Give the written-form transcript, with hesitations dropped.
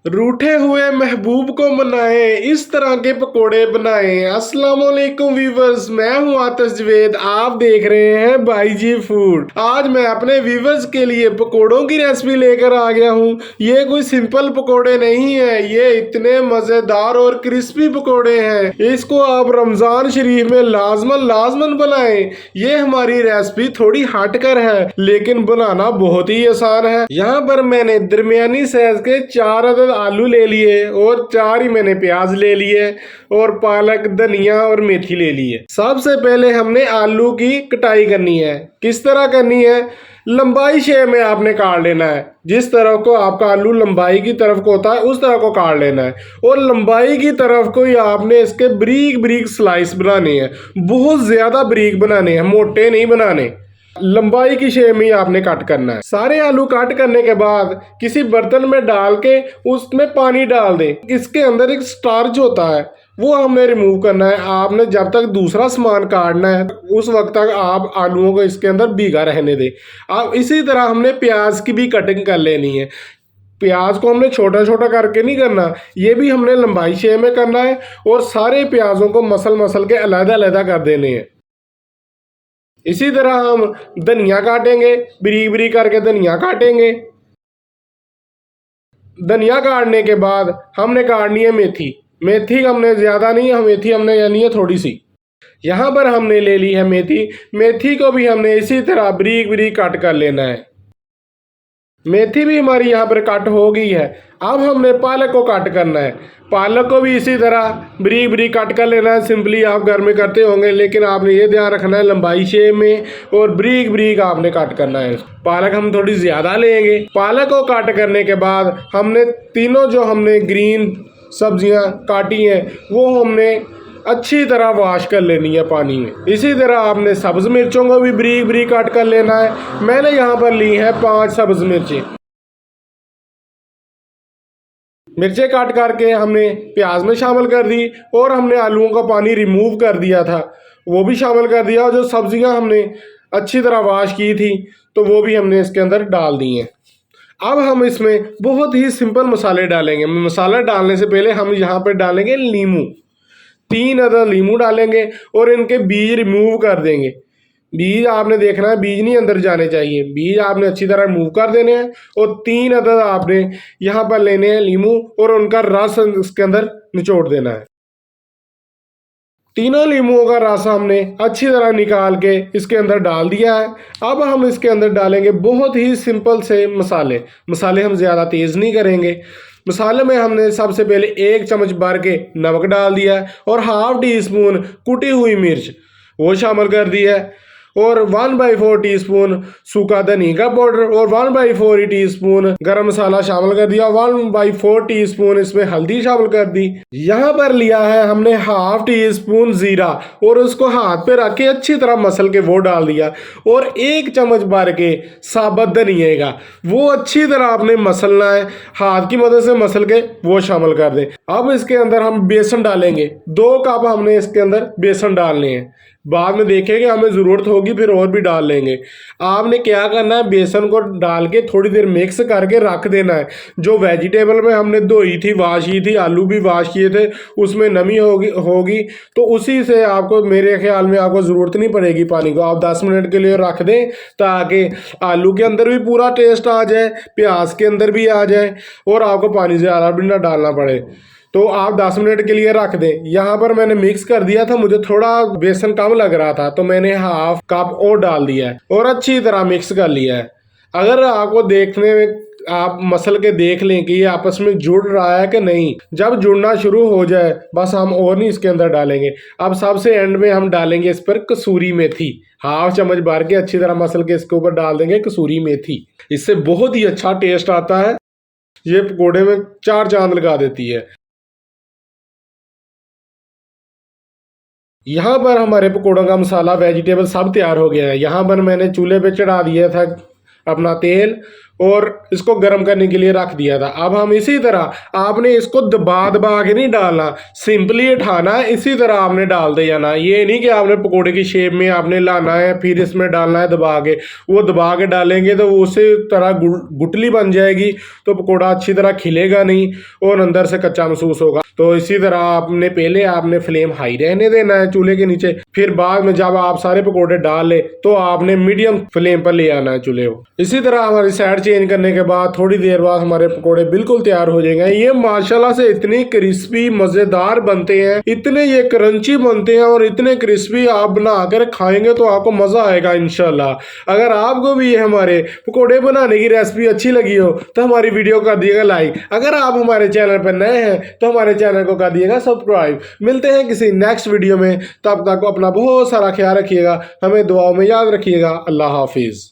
रूठे हुए महबूब को मनाएं, इस तरह के पकोड़े बनाएं। अस्सलाम वालेकुम व्यूवर्स, मैं हूं आतिश जवेद, आप देख रहे हैं भाई जी फूड। आज मैं अपने व्यूवर्स के लिए पकोड़ों की रेसिपी लेकर आ गया हूं। ये कोई सिंपल पकोड़े नहीं है, ये इतने मजेदार और क्रिस्पी पकोड़े हैं। इसको आप रमजान शरीफ में लाजमन बनाएं। ये हमारी रेसिपी थोड़ी हटकर है लेकिन बनाना बहुत ही आसान है। यहाँ पर मैंने दरमियानी साइज के 4 अदद आलू ले लिए और 4 ही मैंने प्याज ले लिए और पालक, धनिया और मेथी ले ली है। सबसे पहले हमने आलू की कटाई करनी है। किस तरह करनी है? लंबाई शेप में आपने काट लेना है। जिस तरह को आपका आलू लंबाई की तरफ को होता है उस तरह को काट लेना है और लंबाई की तरफ को ही आपने इसके बारीक बारीक स्लाइस बनाने हैं। बहुत ज्यादा बारीक बनाने हैं, मोटे नहीं बनाने। लंबाई की शेप में आपने कट करना है। सारे आलू कट करने के बाद किसी बर्तन में डाल के उसमें पानी डाल दें। इसके अंदर एक स्टार्च होता है, वो हमने रिमूव करना है। आपने जब तक दूसरा सामान काटना है उस वक्त तक आप आलूओं को इसके अंदर भीगा रहने दें। अब इसी तरह हमने प्याज की भी कटिंग कर लेनी है। प्याज को हमने छोटा छोटा करके नहीं करना, ये भी हमने लंबाई शेप में करना है और सारे प्याजों को मसल के अलग अलग कर देने हैं। इसी तरह हम धनिया काटेंगे, बारीक बारीक करके धनिया काटेंगे। धनिया काटने के बाद हमने काटनी है मेथी। मेथी हमने ज़्यादा नहीं है, मेथी हमने लेनी है थोड़ी सी। यहाँ पर हमने ले ली है मेथी। मेथी को भी हमने इसी तरह बारीक बारीक काट कर लेना है। मेथी भी हमारी यहाँ पर कट हो गई है। अब हमने पालक को कट करना है। पालक को भी इसी तरह बारीक बारीक कट कर लेना है। सिंपली आप घर में करते होंगे लेकिन आपने ये ध्यान रखना है लंबाई शेप में और बारीक बारीक आपने कट करना है। पालक हम थोड़ी ज़्यादा लेंगे। पालक को कट करने के बाद हमने तीनों जो हमने ग्रीन सब्जियां काटी हैं वो हमने अच्छी तरह वॉश कर लेनी है पानी में। इसी तरह आपने सब्ज मिर्चों को भी बारीक बारीक काट कर लेना है। मैंने यहाँ पर ली है 5 सब्ज मिर्चें काट करके हमने प्याज में शामिल कर दी और हमने आलूओं का पानी रिमूव कर दिया था, वो भी शामिल कर दिया। और जो सब्जियां हमने अच्छी तरह वॉश की थी तो वो भी हमने इसके अंदर डाल दी हैं। अब हम इसमें बहुत ही सिंपल मसाले डालेंगे। मसाला डालने से पहले हम यहाँ पर डालेंगे नींबू। 3 अदद नींबू डालेंगे और इनके बीज रिमूव कर देंगे। बीज आपने देखना है, बीज नहीं अंदर जाने चाहिए। बीज आपने अच्छी तरह रिमूव कर देने हैं और 3 अदद आपने यहाँ पर लेने हैं नींबू और उनका रस इसके अंदर निचोड़ देना है। तीनों नींबुओं का रस हमने अच्छी तरह निकाल के इसके अंदर डाल दिया है। अब हम इसके अंदर डालेंगे बहुत ही सिंपल से मसाले हम ज़्यादा तेज़ नहीं करेंगे। मसाले में हमने सबसे पहले 1 चम्मच भर के नमक डाल दिया है और ½ टी स्पून कुटी हुई मिर्च वो शामिल कर दिया है और 1/4 टीस्पून सूखा धनिया का पाउडर और 1/4 टीस्पून गरम मसाला शामिल कर दिया। 1/4 टीस्पून इसमें हल्दी शामिल कर दी। यहाँ पर लिया है हमने ½ टीस्पून जीरा और उसको हाथ पे रख के अच्छी तरह मसल के वो डाल दिया और 1 चम्मच भर के साबुत धनिया का वो अच्छी तरह आपने मसलना है। हाथ की मदद से मसल के वो शामिल कर दें। अब इसके अंदर हम बेसन डालेंगे। 2 कप हमने इसके अंदर बेसन डालने हैं। बाद में देखेंगे हमें ज़रूरत होगी फिर और भी डाल लेंगे। आपने क्या करना है, बेसन को डाल के थोड़ी देर मिक्स करके रख देना है। जो वेजिटेबल में हमने धोई थी, वाश की थी, आलू भी वाश किए थे, उसमें नमी होगी तो उसी से आपको, मेरे ख्याल में आपको ज़रूरत नहीं पड़ेगी पानी को। आप 10 मिनट के लिए रख दें ताकि आलू के अंदर भी पूरा टेस्ट आ जाए, प्याज के अंदर भी आ जाए और आपको पानी ज़्यादा भी ना डालना पड़े। तो आप 10 मिनट के लिए रख दें। यहाँ पर मैंने मिक्स कर दिया था, मुझे थोड़ा बेसन कम लग रहा था तो मैंने ½ कप और डाल दिया है और अच्छी तरह मिक्स कर लिया है। अगर आपको देखने में आप मसल के देख लें कि ये आपस में जुड़ रहा है कि नहीं, जब जुड़ना शुरू हो जाए बस हम और नहीं इसके अंदर डालेंगे। अब सबसे एंड में हम डालेंगे इस पर कसूरी मेथी। ½ चम्मच भर के अच्छी तरह मसल के इसके ऊपर डाल देंगे कसूरी मेथी। इससे बहुत ही अच्छा टेस्ट आता है, ये पकौड़े में 4 चांद लगा देती है। यहाँ पर हमारे पकौड़ों का मसाला, वेजिटेबल सब तैयार हो गया है। यहाँ पर मैंने चूल्हे पे चढ़ा दिया था अपना तेल और इसको गर्म करने के लिए रख दिया था। अब हम इसी तरह, आपने इसको दबा दबा के नहीं डालना, सिंपली उठाना है, इसी तरह आपने डाल दे जाना। ये नहीं कि आपने पकोड़े की शेप में आपने लाना है फिर इसमें डालना है दबा के। वो दबा के डालेंगे तो वो उसी तरह गुटली बन जाएगी, तो पकोड़ा अच्छी तरह खिलेगा नहीं और अंदर से कच्चा महसूस होगा। तो इसी तरह आपने फ्लेम हाई रहने देना है चूल्हे के नीचे, फिर बाद में जब आप सारे पकोड़े डाल ले तो आपने मीडियम फ्लेम पर ले आना है चूल्हे को। इसी तरह हमारी साइड चेंज करने के बाद थोड़ी देर बाद हमारे पकोड़े बिल्कुल तैयार हो जाएंगे। ये माशाल्लाह से इतनी क्रिस्पी मजेदार बनते हैं, इतने ये क्रंची बनते हैं और इतने क्रिस्पी, आप बना कर खाएंगे तो आपको मजा आएगा इंशाल्लाह। अगर आपको भी ये हमारे पकोड़े बनाने की रेसिपी अच्छी लगी हो तो हमारी वीडियो कर दिएगा लाइक। अगर आप हमारे चैनल पर नए हैं तो हमारे चैनल को कर दिएगा सब्सक्राइब। मिलते हैं किसी नेक्स्ट वीडियो में, तब तक अपना बहुत सारा ख्याल रखिएगा, हमें दुआओं में याद रखिएगा। अल्लाह हाफिज।